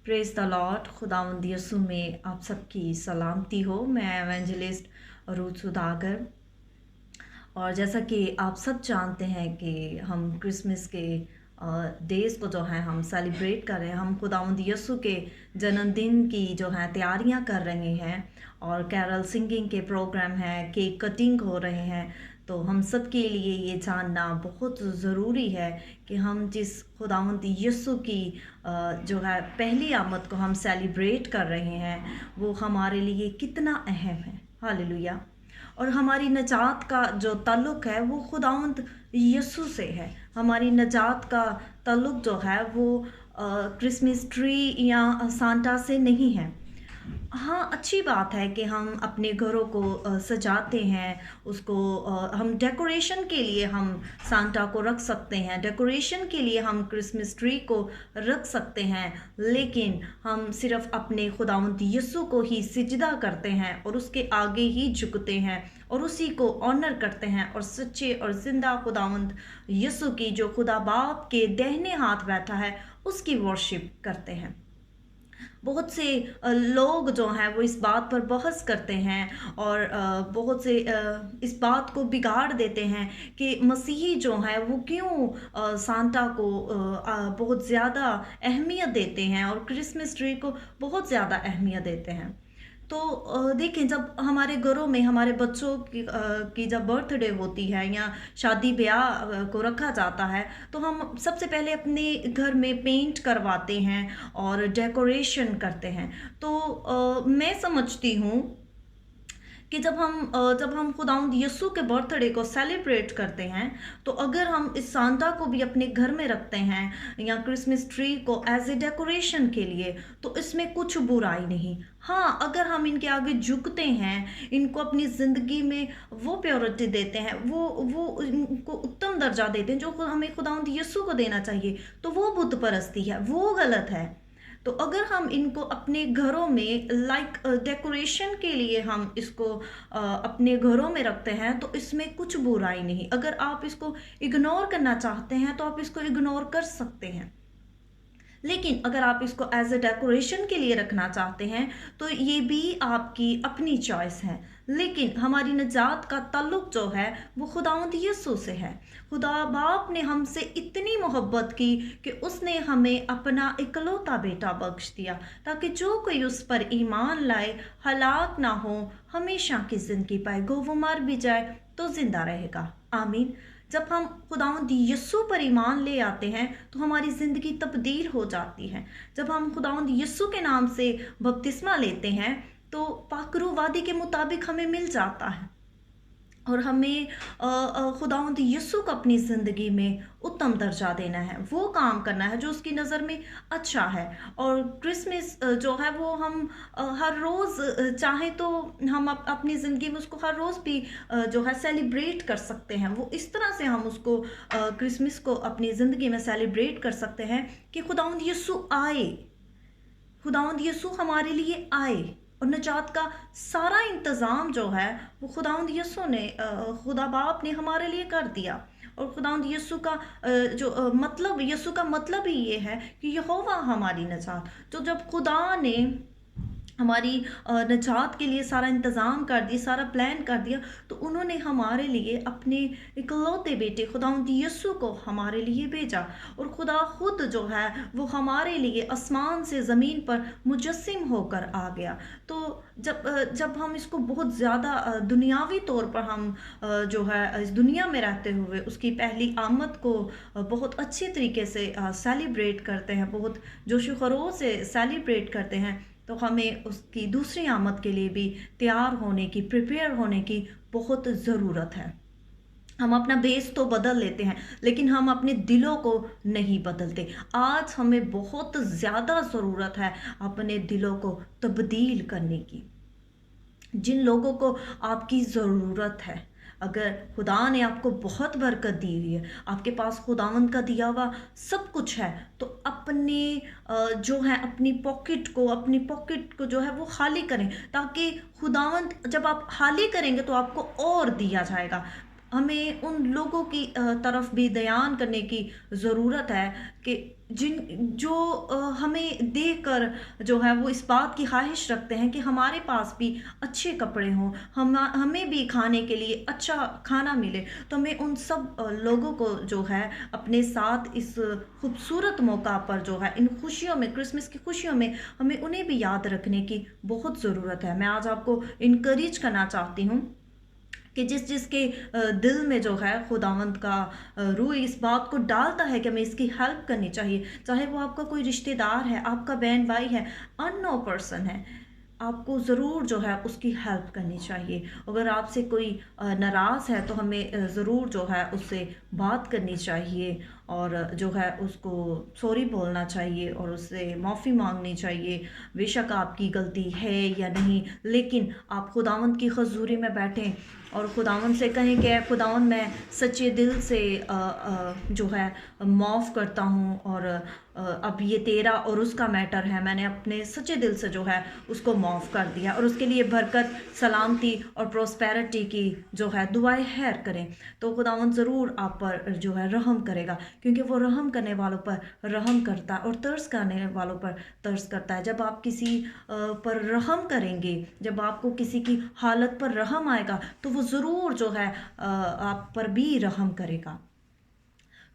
Praise the Lord. खुदावंद यीशु में आप सबकी सलामती हो। मैं एवेंजलिस्ट रूथ सुधाकर। और जैसा कि आप सब जानते हैं कि हम क्रिसमस के डेज़ को जो है हम सेलिब्रेट कर रहे हैं। हम खुदावंद यीशु के जन्मदिन की जो है तैयारियां कर रहे हैं और कैरल सिंगिंग के प्रोग्राम हैं, केक कटिंग हो रहे हैं। तो हम सब के लिए ये जानना बहुत ज़रूरी है कि हम जिस खुदावंद यीशु की जो है पहली आमद को हम सेलिब्रेट कर रहे हैं वो हमारे लिए कितना अहम है। हालेलुया। और हमारी नजात का जो ताल्लुक है वो खुदावंद यीशु से है। हमारी नजात का ताल्लुक जो है वो क्रिसमस ट्री या सांता से नहीं है। हाँ, अच्छी बात है कि हम अपने घरों को सजाते हैं, उसको हम डेकोरेशन के लिए हम सांता को रख सकते हैं, डेकोरेशन के लिए हम क्रिसमस ट्री को रख सकते हैं। लेकिन हम सिर्फ अपने खुदावंद यीशु को ही सिजदा करते हैं और उसके आगे ही झुकते हैं और उसी को ऑनर करते हैं और सच्चे और जिंदा खुदावंद यीशु की जो खुदा बाप के दाहिने हाथ बैठा है उसकी वर्शिप करते हैं। बहुत से लोग जो हैं वो इस बात पर बहस करते हैं और बहुत से इस बात को बिगाड़ देते हैं कि मसीही जो है वो क्यों सांता को बहुत ज़्यादा अहमियत देते हैं और क्रिसमस ट्री को बहुत ज़्यादा अहमियत देते हैं। तो देखें, जब हमारे घरों में हमारे बच्चों की जब बर्थडे होती है या शादी ब्याह को रखा जाता है तो हम सबसे पहले अपने घर में पेंट करवाते हैं और डेकोरेशन करते हैं। तो मैं समझती हूँ कि जब हम खुदावंद यीशु के बर्थडे को सेलिब्रेट करते हैं तो अगर हम इस सांता को भी अपने घर में रखते हैं या क्रिसमस ट्री को एज ए डेकोरेशन के लिए तो इसमें कुछ बुराई नहीं। हाँ, अगर हम इनके आगे झुकते हैं, इनको अपनी ज़िंदगी में वो प्योरिटी देते हैं, वो इनको उत्तम दर्जा देते हैं जो हमें खुदावंद यीशु को देना चाहिए, तो वो बुत परस्ती है, वो गलत है। तो अगर हम इनको अपने घरों में लाइक डेकोरेशन के लिए हम इसको अपने घरों में रखते हैं तो इसमें कुछ बुराई नहीं। अगर आप इसको इग्नोर करना चाहते हैं तो आप इसको इग्नोर कर सकते हैं। लेकिन अगर आप इसको एज ए डेकोरेशन के लिए रखना चाहते हैं तो ये भी आपकी अपनी चॉइस है। लेकिन हमारी निजात का ताल्लुक जो है वो खुदावंद यीशु से है। खुदा बाप ने हमसे इतनी मोहब्बत की कि उसने हमें अपना इकलौता बेटा बख्श दिया ताकि जो कोई उस पर ईमान लाए हलाक ना हो, हमेशा की जिंदगी पाए। गो वो मर भी जाए तो जिंदा रहेगा। आमीन। जब हम खुदावंद यीशु पर ईमान ले आते हैं तो हमारी ज़िंदगी तब्दील हो जाती है। जब हम खुदावंद यीशु के नाम से बपतिस्मा लेते हैं तो पाकरू वादी के मुताबिक हमें मिल जाता है और हमें खुदावंद यीशु को अपनी ज़िंदगी में उत्तम दर्जा देना है, वो काम करना है जो उसकी नज़र में अच्छा है। और क्रिसमस जो है वो हम हर रोज़ चाहें तो हम अपनी ज़िंदगी में उसको हर रोज़ भी जो है सेलिब्रेट कर सकते हैं। वो इस तरह से हम उसको क्रिसमस को अपनी ज़िंदगी में सेलिब्रेट कर सकते हैं कि खुदावंद यीशु आए, खुदावंद यीशु हमारे लिए आए और निजात का सारा इंतज़ाम जो है वो खुदावंद यीशु ने खुदा बाप ने हमारे लिए कर दिया। और खुदावंद यीशु का मतलब यीशु का मतलब ही ये है कि यहोवा हमारी निजात। तो जब खुदा ने हमारी निजात के लिए सारा इंतज़ाम कर दिया, सारा प्लान कर दिया, तो उन्होंने हमारे लिए अपने इकलौते बेटे खुदावंद यीशु को हमारे लिए भेजा। और खुदा खुद जो है वो हमारे लिए आसमान से ज़मीन पर मुजस्सिम होकर आ गया। तो जब हम इसको बहुत ज़्यादा दुनियावी तौर पर हम जो है इस दुनिया में रहते हुए उसकी पहली आमद को बहुत अच्छे तरीके से सेलिब्रेट करते हैं, बहुत जोशो खरोश से सेलिब्रेट करते हैं, तो हमें उसकी दूसरी आमद के लिए भी तैयार होने की, प्रिपेयर होने की बहुत ज़रूरत है। हम अपना बेस तो बदल लेते हैं लेकिन हम अपने दिलों को नहीं बदलते। आज हमें बहुत ज़्यादा ज़रूरत है अपने दिलों को तब्दील करने की। जिन लोगों को आपकी ज़रूरत है, अगर खुदा ने आपको बहुत बरकत दी हुई है, आपके पास खुदावंद का दिया हुआ सब कुछ है, तो अपने जो है अपनी पॉकेट को जो है वो खाली करें ताकि खुदावंद जब आप खाली करेंगे तो आपको और दिया जाएगा। हमें उन लोगों की तरफ भी ध्यान करने की ज़रूरत है कि जो हमें देखकर जो है वो इस बात की ख़्वाहिश रखते हैं कि हमारे पास भी अच्छे कपड़े हों, हमें भी खाने के लिए अच्छा खाना मिले। तो हमें उन सब लोगों को जो है अपने साथ इस खूबसूरत मौका पर जो है इन खुशियों में, क्रिसमस की खुशियों में, हमें उन्हें भी याद रखने की बहुत ज़रूरत है। मैं आज आपको इनकरेज करना चाहती हूँ कि जिसके दिल में जो है खुदावंद का रूह इस बात को डालता है कि हमें इसकी हेल्प करनी चाहिए, चाहे वो आपका कोई रिश्तेदार है, आपका बहन भाई है, अननोन पर्सन है, आपको ज़रूर जो है उसकी हेल्प करनी चाहिए। अगर आपसे कोई नाराज़ है तो हमें ज़रूर जो है उससे बात करनी चाहिए और जो है उसको सॉरी बोलना चाहिए और उससे माफ़ी मांगनी चाहिए। बेशक आपकी गलती है या नहीं, लेकिन आप खुदावंद की हज़ूरी में बैठें और खुदावंद से कहें कि खुदावंद मैं सच्चे दिल से जो है माफ़ करता हूँ और अब ये तेरा और उसका मैटर है, मैंने अपने सच्चे दिल से जो है उसको माफ़ कर दिया और उसके लिए बरकत, सलामती और प्रोस्पेरिटी की जो है दुआएं खैर करें। तो खुदावंद ज़रूर आप पर जो है रहम करेगा, क्योंकि वो रहम करने वालों पर रहम करता है और तरस करने वालों पर तरस करता है। जब आप किसी पर रहम करेंगे, जब आपको किसी की हालत पर रहम आएगा तो वो ज़रूर जो है आप पर भी रहम करेगा।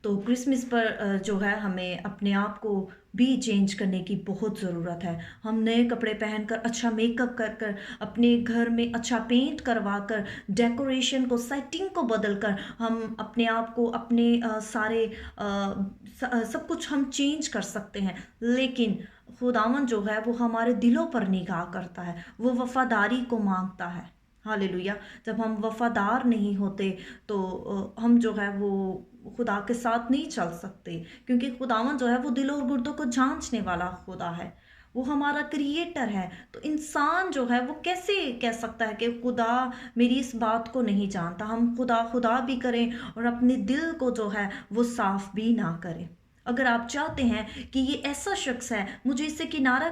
तो क्रिसमस पर जो है हमें अपने आप को भी चेंज करने की बहुत ज़रूरत है। हम नए कपड़े पहनकर, अच्छा मेकअप कर कर, अपने घर में अच्छा पेंट करवा कर, डेकोरेशन को, सेटिंग को बदल कर हम अपने आप को, अपने सारे सब कुछ हम चेंज कर सकते हैं। लेकिन खुदावन जो है वो हमारे दिलों पर निगाह करता है, वो वफ़ादारी को मांगता है। हालेलुया। जब हम वफ़ादार नहीं होते तो हम जो है वो खुदा के साथ नहीं चल सकते, क्योंकि खुदावन जो है वो दिलों और गुर्दों को जांचने वाला खुदा है, वो हमारा क्रिएटर है। तो इंसान जो है वो कैसे कह सकता है कि खुदा मेरी इस बात को नहीं जानता। हम खुदा खुदा भी करें और अपने दिल को जो है वो साफ भी ना करें। अगर आप चाहते हैं कि ये ऐसा शख्स है, मुझे इससे किनारा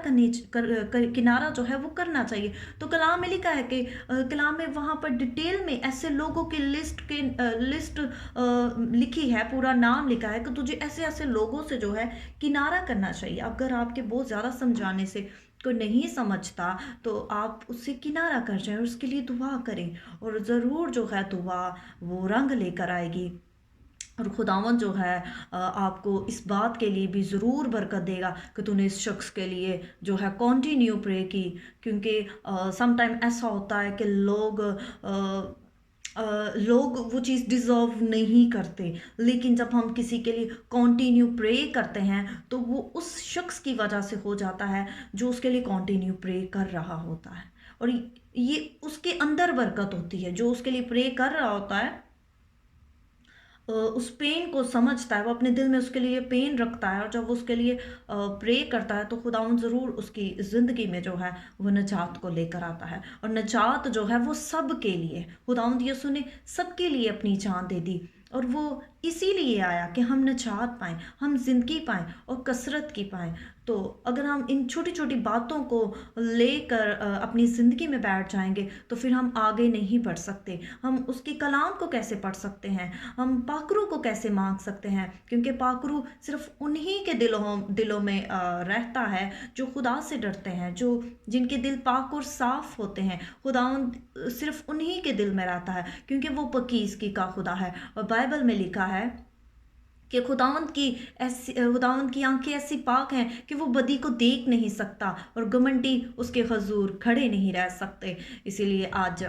जो है वो करना चाहिए, तो कलाम में लिखा है कि कलाम में वहाँ पर डिटेल में ऐसे लोगों की लिस्ट लिखी है, पूरा नाम लिखा है कि तुझे ऐसे ऐसे लोगों से जो है किनारा करना चाहिए। अगर आपके बहुत ज़्यादा समझाने से कोई नहीं समझता तो आप उससे किनारा कर जाएं और उसके लिए दुआ करें, और ज़रूर जो है दुआ वो रंग लेकर आएगी और खुदावंद जो है आपको इस बात के लिए भी ज़रूर बरकत देगा कि तूने इस शख्स के लिए जो है कंटिन्यू प्रे की। क्योंकि सम टाइम ऐसा होता है कि लोग वो चीज़ डिज़र्व नहीं करते, लेकिन जब हम किसी के लिए कंटिन्यू प्रे करते हैं तो वो उस शख्स की वजह से हो जाता है जो उसके लिए कंटिन्यू प्रे कर रहा होता है, और ये उसके अंदर बरकत होती है। जो उसके लिए प्रे कर रहा होता है उस पेन को समझता है, वो अपने दिल में उसके लिए पेन रखता है, और जब वो उसके लिए प्रे करता है तो खुदावंद ज़रूर उसकी ज़िंदगी में जो है वो निजात को लेकर आता है। और निजात जो है वो सब के लिए, खुदावंद यीशु ने सबके लिए अपनी जान दे दी, और वो इसीलिए आया कि हम निजात पाएँ, हम ज़िंदगी पाएँ और कसरत की पाएँ। तो अगर हम इन छोटी छोटी बातों को लेकर अपनी ज़िंदगी में बैठ जाएंगे तो फिर हम आगे नहीं बढ़ सकते। हम उसके कलाम को कैसे पढ़ सकते हैं, हम पाकरू को कैसे मांग सकते हैं, क्योंकि पाकरू सिर्फ उन्हीं के दिलों में रहता है जो खुदा से डरते हैं, जो जिनके दिल पाक और साफ होते हैं। खुदावंद सिर्फ उन्हीं के दिल में रहता है, क्योंकि वो पकीज़गी का खुदा है। और बाइबल में लिखा है कि खुदावंद की आंखें ऐसी पाक हैं कि वो बदी को देख नहीं सकता और घमंडी उसके हजूर खड़े नहीं रह सकते। इसीलिए आज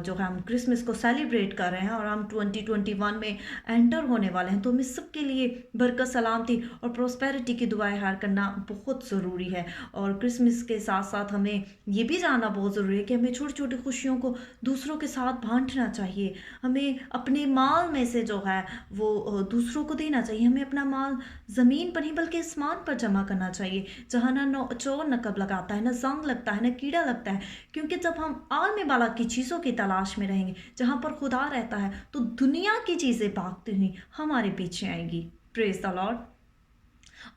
जो है हम क्रिसमस को सेलिब्रेट कर रहे हैं और हम 2021 में एंटर होने वाले हैं, तो हमें सबके लिए बरकत, सलामती और प्रोस्पेरिटी की दुआएं हार करना बहुत ज़रूरी है। और क्रिसमस के साथ साथ हमें ये भी जानना बहुत ज़रूरी है कि हमें छोटी छोटी खुशियों को दूसरों के साथ बांटना चाहिए। हमें अपने माल में से जो है वो दूसरों को देना चाहिए। हमें अपना माल ज़मीन पर नहीं बल्कि आसमान पर जमा करना चाहिए, जहाँ ना चोर नकब लगाता है, ना जंग लगता है, ना कीड़ा लगता है। क्योंकि जब हम आलमे बाला की चीज़ों की तलाश में रहेंगे, जहाँ पर खुदा रहता है, तो दुनिया की चीज़ें भागती हुई हमारे पीछे आएंगी। Praise the Lord.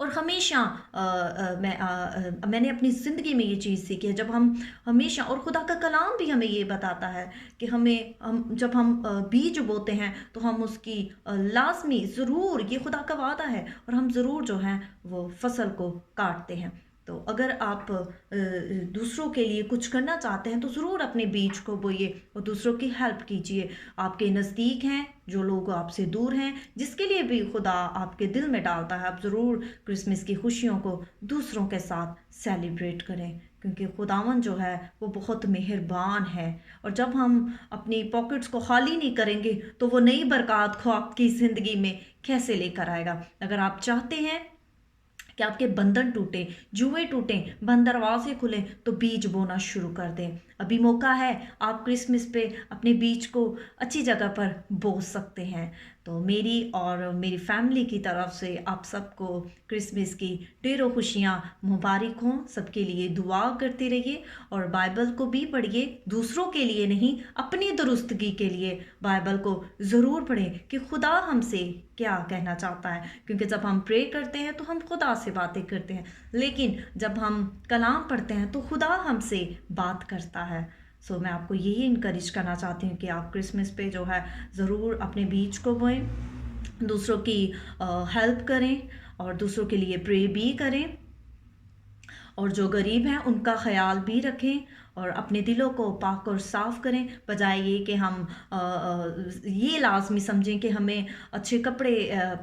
और हमेशा मैंने अपनी ज़िंदगी में ये चीज़ सीखी है, जब हम हमेशा, और खुदा का कलाम भी हमें ये बताता है कि हम जब हम बीज बोते हैं तो हम उसकी लाजमी ज़रूर, ये खुदा का वादा है, और हम ज़रूर जो है वो फसल को काटते हैं। तो अगर आप दूसरों के लिए कुछ करना चाहते हैं तो ज़रूर अपने बीज को बोइए और दूसरों की हेल्प कीजिए। आपके नज़दीक हैं, जो लोग आपसे दूर हैं, जिसके लिए भी खुदा आपके दिल में डालता है, आप ज़रूर क्रिसमस की खुशियों को दूसरों के साथ सेलिब्रेट करें, क्योंकि खुदावन जो है वो बहुत मेहरबान है। और जब हम अपनी पॉकेट्स को खाली नहीं करेंगे तो वो नई बरक़ात को आपकी ज़िंदगी में कैसे लेकर आएगा। अगर आप चाहते हैं कि आपके बंधन टूटे, जुएँ टूटें, बंद दरवाजे खुलें, तो बीज बोना शुरू कर दें। अभी मौका है, आप क्रिसमस पे अपने बीज को अच्छी जगह पर बो सकते हैं। तो मेरी और मेरी फैमिली की तरफ से आप सबको क्रिसमस की ढेरों खुशियाँ मुबारक हों। सबके लिए दुआ करते रहिए और बाइबल को भी पढ़िए, दूसरों के लिए नहीं, अपनी दुरुस्तगी के लिए बाइबल को ज़रूर पढ़ें कि खुदा हमसे क्या कहना चाहता है। क्योंकि जब हम प्रे करते हैं तो हम खुदा से बातें करते हैं, लेकिन जब हम कलाम पढ़ते हैं तो खुदा हमसे बात करता है। सो मैं आपको यही इनकरेज करना चाहती हूँ कि आप क्रिसमस पे जो है ज़रूर अपने बीज को बोएं, दूसरों की हेल्प करें और दूसरों के लिए प्रे भी करें, और जो गरीब हैं उनका ख्याल भी रखें, और अपने दिलों को पाक और साफ़ करें, बजाय ये कि हम ये लाजमी समझें कि हमें अच्छे कपड़े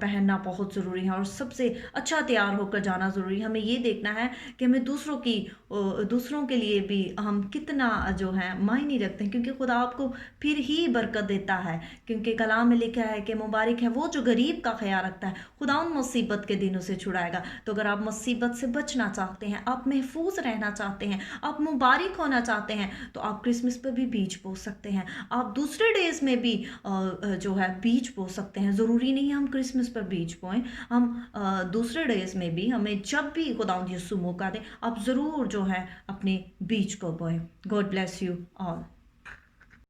पहनना बहुत ज़रूरी है और सबसे अच्छा तैयार होकर जाना ज़रूरी है। हमें ये देखना है कि हमें दूसरों के लिए भी हम कितना जो है मायने रखते हैं, क्योंकि खुदा आपको फिर ही बरकत देता है। क्योंकि कलाम में लिखा है कि मुबारक है वो जो गरीब का ख्याल रखता है, खुदा उन मुसीबत के दिनों से छुड़ाएगा। तो अगर आप मुसीबत से बचना चाहते हैं, आप महफूज रहना चाहते हैं, आप मुबारक होना चाहते हैं, तो आप क्रिसमस पर भी बीज बो सकते हैं। आप दूसरे डेज में भी जो है बीज बो सकते हैं। ज़रूरी नहीं हम क्रिसमस पर बीज बोएं, हम दूसरे डेज में भी, हमें जब भी खुदावंद यीशु मौका दे, आप ज़रूर जो है अपने बीज को बोएं। God bless you all.